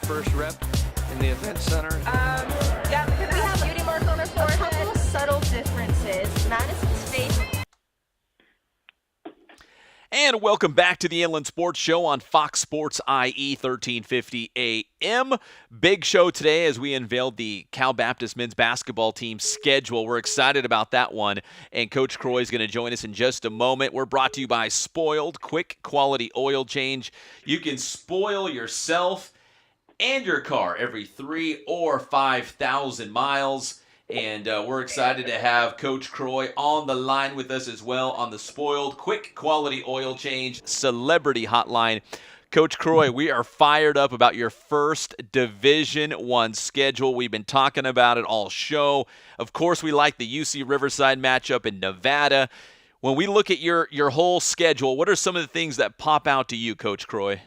first rep in the event center? Yeah, we have beauty mark on her forehead. A couple of subtle differences. Madison's face. And welcome back to the Inland Sports Show on Fox Sports IE 1350 AM. Big show today as we unveiled the Cal Baptist men's basketball team schedule. We're excited about that one, and Coach Croy is going to join us in just a moment. We're brought to you by Spoiled, quick quality oil change. You can spoil yourself and your car every 3,000 or 5,000 miles. And we're excited to have Coach Croy on the line with us as well on the Spoiled Quick Quality Oil Change Celebrity Hotline. Coach Croy, we are fired up about your first Division I schedule. We've been talking about it all show. Of course, we like the UC Riverside matchup in Nevada. When we look at your whole schedule, what are some of the things that pop out to you, Coach Croy?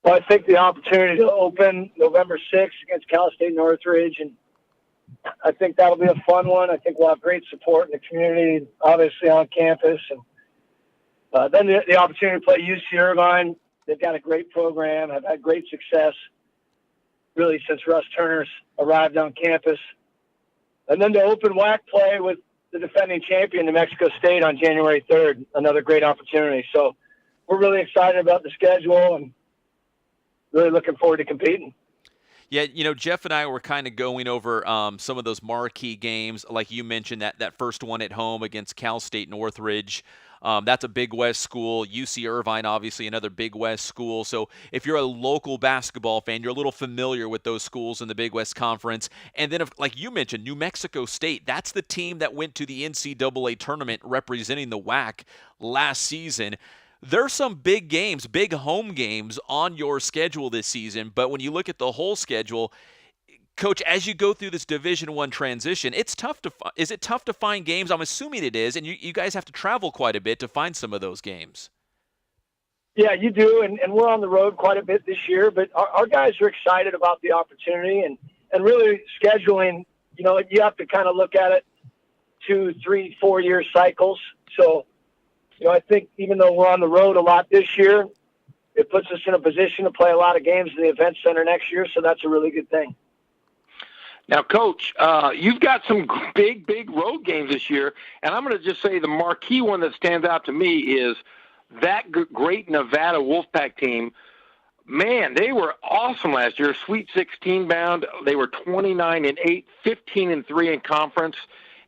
Well, I think the opportunity to open November 6th against Cal State Northridge, and I think that'll be a fun one. I think we'll have great support in the community, obviously on campus. And then the opportunity to play UC Irvine. They've got a great program, have had great success really since Russ Turner's arrived on campus. And then to open WAC play with the defending champion, New Mexico State, on January 3rd, another great opportunity. So we're really excited about the schedule and really looking forward to competing. Yeah, Jeff and I were kind of going over some of those marquee games, like you mentioned, that first one at home against Cal State Northridge. That's a Big West school. UC Irvine, obviously, another Big West school. So if you're a local basketball fan, you're a little familiar with those schools in the Big West Conference. And then, like you mentioned, New Mexico State, that's the team that went to the NCAA tournament representing the WAC last season. There's some big games, big home games on your schedule this season, but when you look at the whole schedule, Coach, as you go through this Division I transition, is it tough to find games? I'm assuming it is, and you guys have to travel quite a bit to find some of those games. Yeah, you do, and we're on the road quite a bit this year, but our guys are excited about the opportunity and really scheduling. You have to kind of look at it 2, 3, 4 year cycles. So, I think even though we're on the road a lot this year, it puts us in a position to play a lot of games in the event center next year, so that's a really good thing. Now, Coach, you've got some big road games this year, and I'm going to just say the marquee one that stands out to me is that great Nevada Wolfpack team. Man, they were awesome last year, Sweet 16 bound. They were 29-8, 15-3 in conference.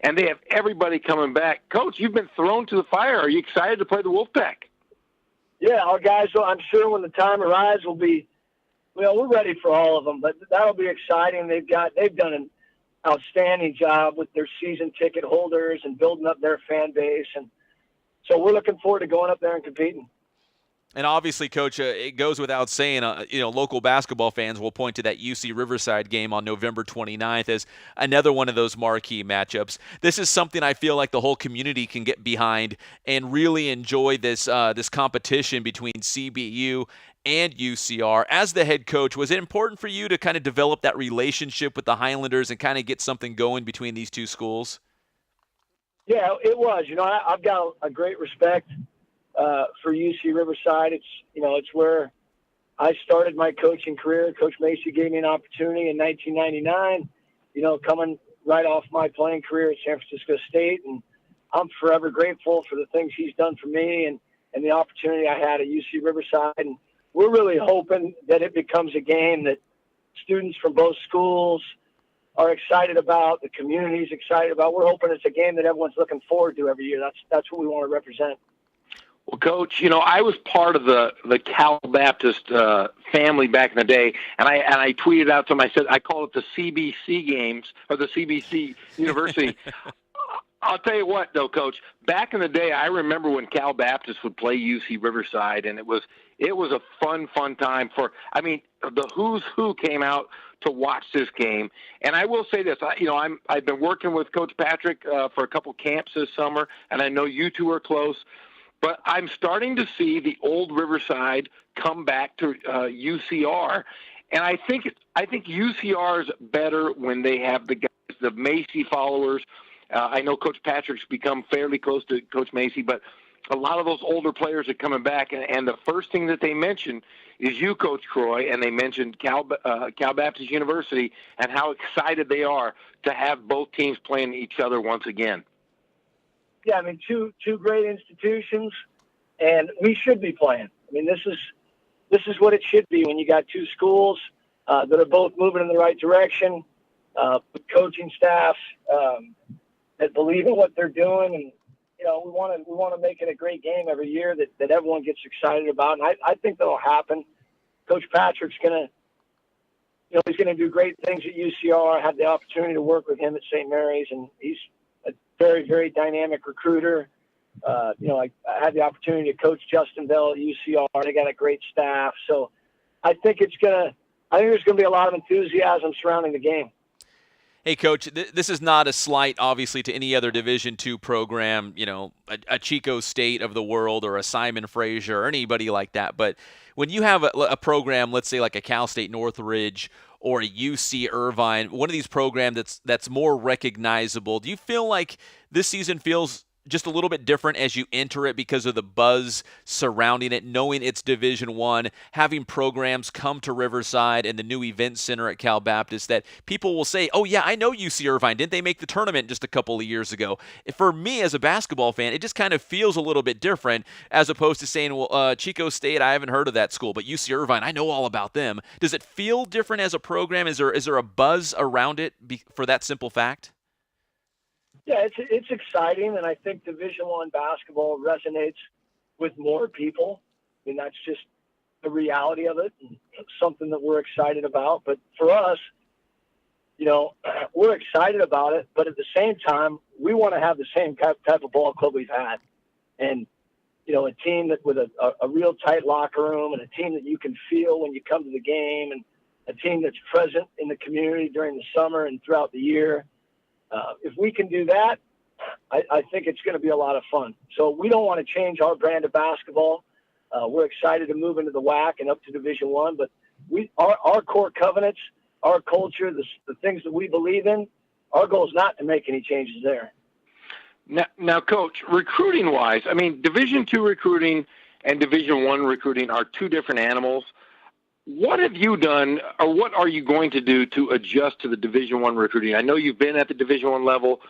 And they have everybody coming back. Coach, you've been thrown to the fire. Are you excited to play the Wolfpack? Yeah, our guys, I'm sure when the time arrives, we're ready for all of them. But that'll be exciting. They've done an outstanding job with their season ticket holders and building up their fan base. And so we're looking forward to going up there and competing. And obviously, Coach, it goes without saying, local basketball fans will point to that UC Riverside game on November 29th as another one of those marquee matchups. This is something I feel like the whole community can get behind and really enjoy this competition between CBU and UCR. As the head coach, was it important for you to kind of develop that relationship with the Highlanders and kind of get something going between these two schools? Yeah, it was. I've got a great respect for UC Riverside. It's where I started my coaching career. Coach Macy gave me an opportunity in 1999, coming right off my playing career at San Francisco State. And I'm forever grateful for the things he's done for me and the opportunity I had at UC Riverside. And we're really hoping that it becomes a game that students from both schools are excited about, the community's excited about. We're hoping it's a game that everyone's looking forward to every year. That's what we want to represent. Well, Coach, I was part of the Cal Baptist family back in the day, and I tweeted out to them. I said I call it the CBC games or the CBC University. I'll tell you what, though, Coach. Back in the day, I remember when Cal Baptist would play UC Riverside, and it was a fun time the who's who came out to watch this game. And I will say this, I've been working with Coach Patrick for a couple camps this summer, and I know you two are close. But I'm starting to see the old Riverside come back to UCR, and I think UCR is better when they have the guys, the Macy followers. I know Coach Patrick's become fairly close to Coach Macy, but a lot of those older players are coming back, and the first thing that they mention is you, Coach Croy, and they mentioned Cal Baptist University and how excited they are to have both teams playing each other once again. Yeah, I mean, two great institutions, and we should be playing. I mean, this is what it should be when you got two schools that are both moving in the right direction, with coaching staff that believe in what they're doing, and we want to make it a great game every year that everyone gets excited about, and I think that'll happen. Coach Patrick's he's gonna do great things at UCR. I had the opportunity to work with him at St. Mary's, and he's a very, very dynamic recruiter. I had the opportunity to coach Justin Bell at UCR. They got a great staff, so I think there's gonna be a lot of enthusiasm surrounding the game. Hey, Coach, this is not a slight, obviously, to any other Division II program, a Chico State of the world or a Simon Fraser or anybody like that. But when you have a program, let's say like a Cal State Northridge or a UC Irvine, one of these programs that's more recognizable, do you feel like this season feels just a little bit different as you enter it because of the buzz surrounding it, knowing it's Division I, having programs come to Riverside and the new event center at Cal Baptist that people will say, oh, yeah, I know UC Irvine. Didn't they make the tournament just a couple of years ago? For me as a basketball fan, it just kind of feels a little bit different as opposed to saying, well, Chico State, I haven't heard of that school, but UC Irvine, I know all about them. Does it feel different as a program? Is there a buzz around it for that simple fact? Yeah, it's exciting, and I think Division I basketball resonates with more people. I mean, that's just the reality of it, and it's something that we're excited about. But for us, we're excited about it, but at the same time, we want to have the same type of ball club we've had. And, a team that with a real tight locker room and a team that you can feel when you come to the game, and a team that's present in the community during the summer and throughout the year. If we can do that, I think it's going to be a lot of fun. So we don't want to change our brand of basketball. We're excited to move into the WAC and up to Division I, but our core covenants, our culture, the things that we believe in, our goal is not to make any changes there. Now, Coach, recruiting-wise, I mean, Division II recruiting and Division I recruiting are two different animals. What have you done, or what are you going to do to adjust to the Division I recruiting? I know you've been at the Division I level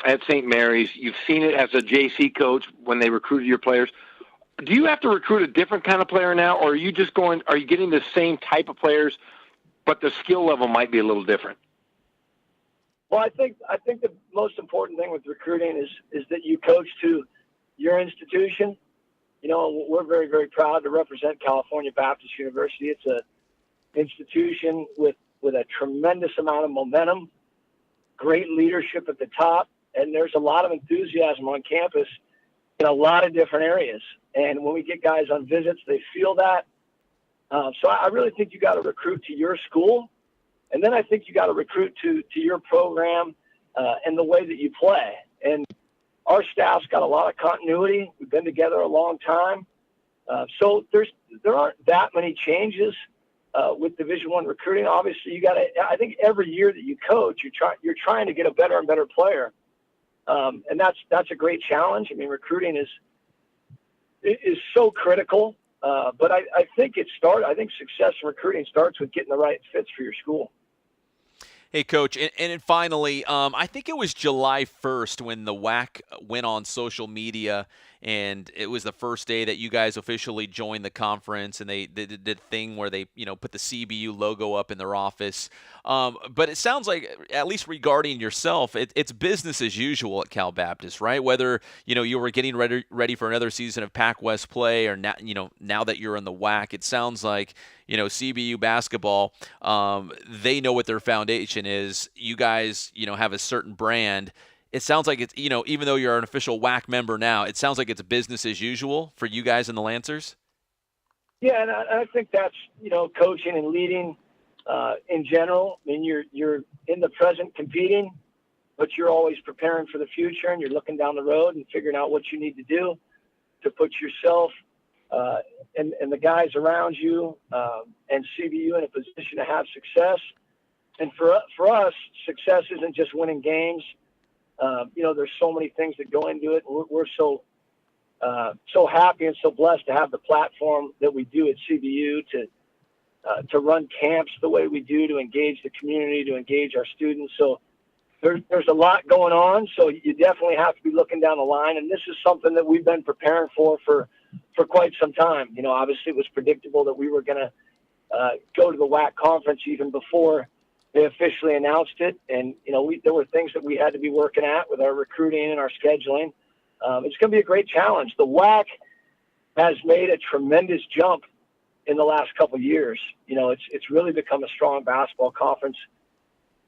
at St. Mary's. You've seen it as a JC coach when they recruited your players. Do you have to recruit a different kind of player now, or are you getting the same type of players, but the skill level might be a little different? Well, I think the most important thing with recruiting is that you coach to your institution. We're very, very proud to represent California Baptist University. It's an institution with a tremendous amount of momentum, great leadership at the top, and there's a lot of enthusiasm on campus in a lot of different areas. And when we get guys on visits, they feel that. So I really think you got to recruit to your school, and then I think you got to recruit to your program and the way that you play. And our staff's got a lot of continuity. We've been together a long time. So there aren't that many changes with Division I recruiting. Obviously, I think every year that you coach, you're trying to get a better and better player. And that's a great challenge. I mean, recruiting is so critical. But I think success in recruiting starts with getting the right fits for your school. Hey, Coach, and finally, I think it was July 1st when the WAC went on social media, and it was the first day that you guys officially joined the conference, and they did a thing where they, put the CBU logo up in their office. But it sounds like, at least regarding yourself, it's business as usual at Cal Baptist, right? Whether, you were getting ready for another season of Pac West play, or now that you're in the WAC, it sounds like, CBU basketball, they know what their foundation is. You guys, have a certain brand. It sounds like it's, even though you're an official WAC member now, it sounds like it's business as usual for you guys in the Lancers. Yeah, and I think that's, coaching and leading in general. I mean, you're in the present competing, but you're always preparing for the future, and you're looking down the road and figuring out what you need to do to put yourself and the guys around you and CBU in a position to have success. And for us, success isn't just winning games. There's so many things that go into it. We're so so happy and so blessed to have the platform that we do at CBU to run camps the way we do, to engage the community, to engage our students. So there's a lot going on. So you definitely have to be looking down the line. And this is something that we've been preparing for quite some time. You know, obviously it was predictable that we were going to go to the WAC conference even before they officially announced it. And, you know, there were things that we had to be working at with our recruiting and our scheduling. It's going to be a great challenge. The WAC has made a tremendous jump in the last couple of years. You know, it's really become a strong basketball conference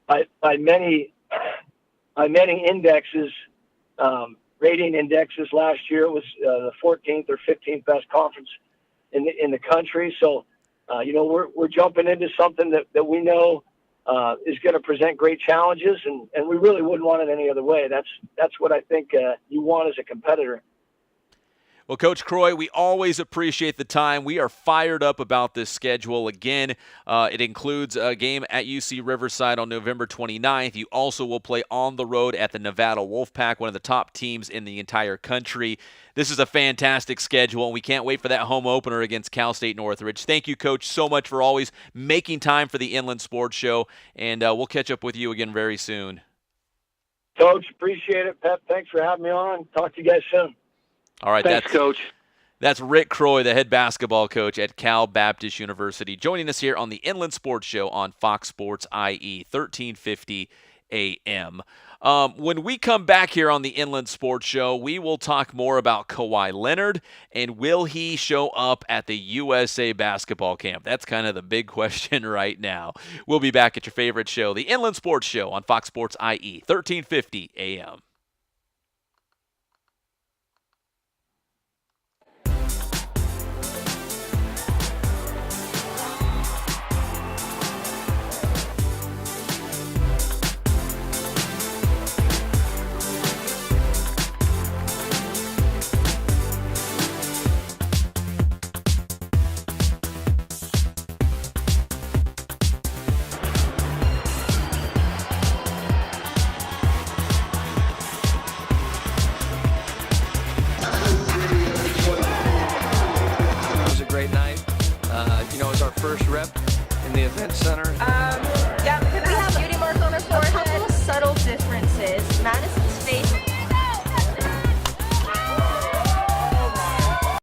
by many indexes, rating indexes. Last year it was the 14th or 15th best conference in the country. So, you know, we're jumping into something that we know is going to present great challenges, and we really wouldn't want it any other way. That's what I think you want as a competitor. Well, Coach Croy, we always appreciate the time. We are fired up about this schedule. Again, it includes a game at UC Riverside on November 29th. You also will play on the road at the Nevada Wolfpack, one of the top teams in the entire country. This is a fantastic schedule, and we can't wait for that home opener against Cal State Northridge. Thank you, Coach, so much for always making time for the Inland Sports Show, and we'll catch up with you again very soon. Coach, appreciate it. Pep, thanks for having me on. Talk to you guys soon. All right, Thanks, Coach. That's Rick Croy, the head basketball coach at Cal Baptist University, joining us here on the Inland Sports Show on Fox Sports IE, 1350 a.m. When we come back here on the Inland Sports Show, we will talk more about Kawhi Leonard and will he show up at the USA basketball camp? That's kind of the big question right now. We'll be back at your favorite show, the Inland Sports Show on Fox Sports IE, 1350 a.m. It was a great night. You know, it was our first rep in the event center.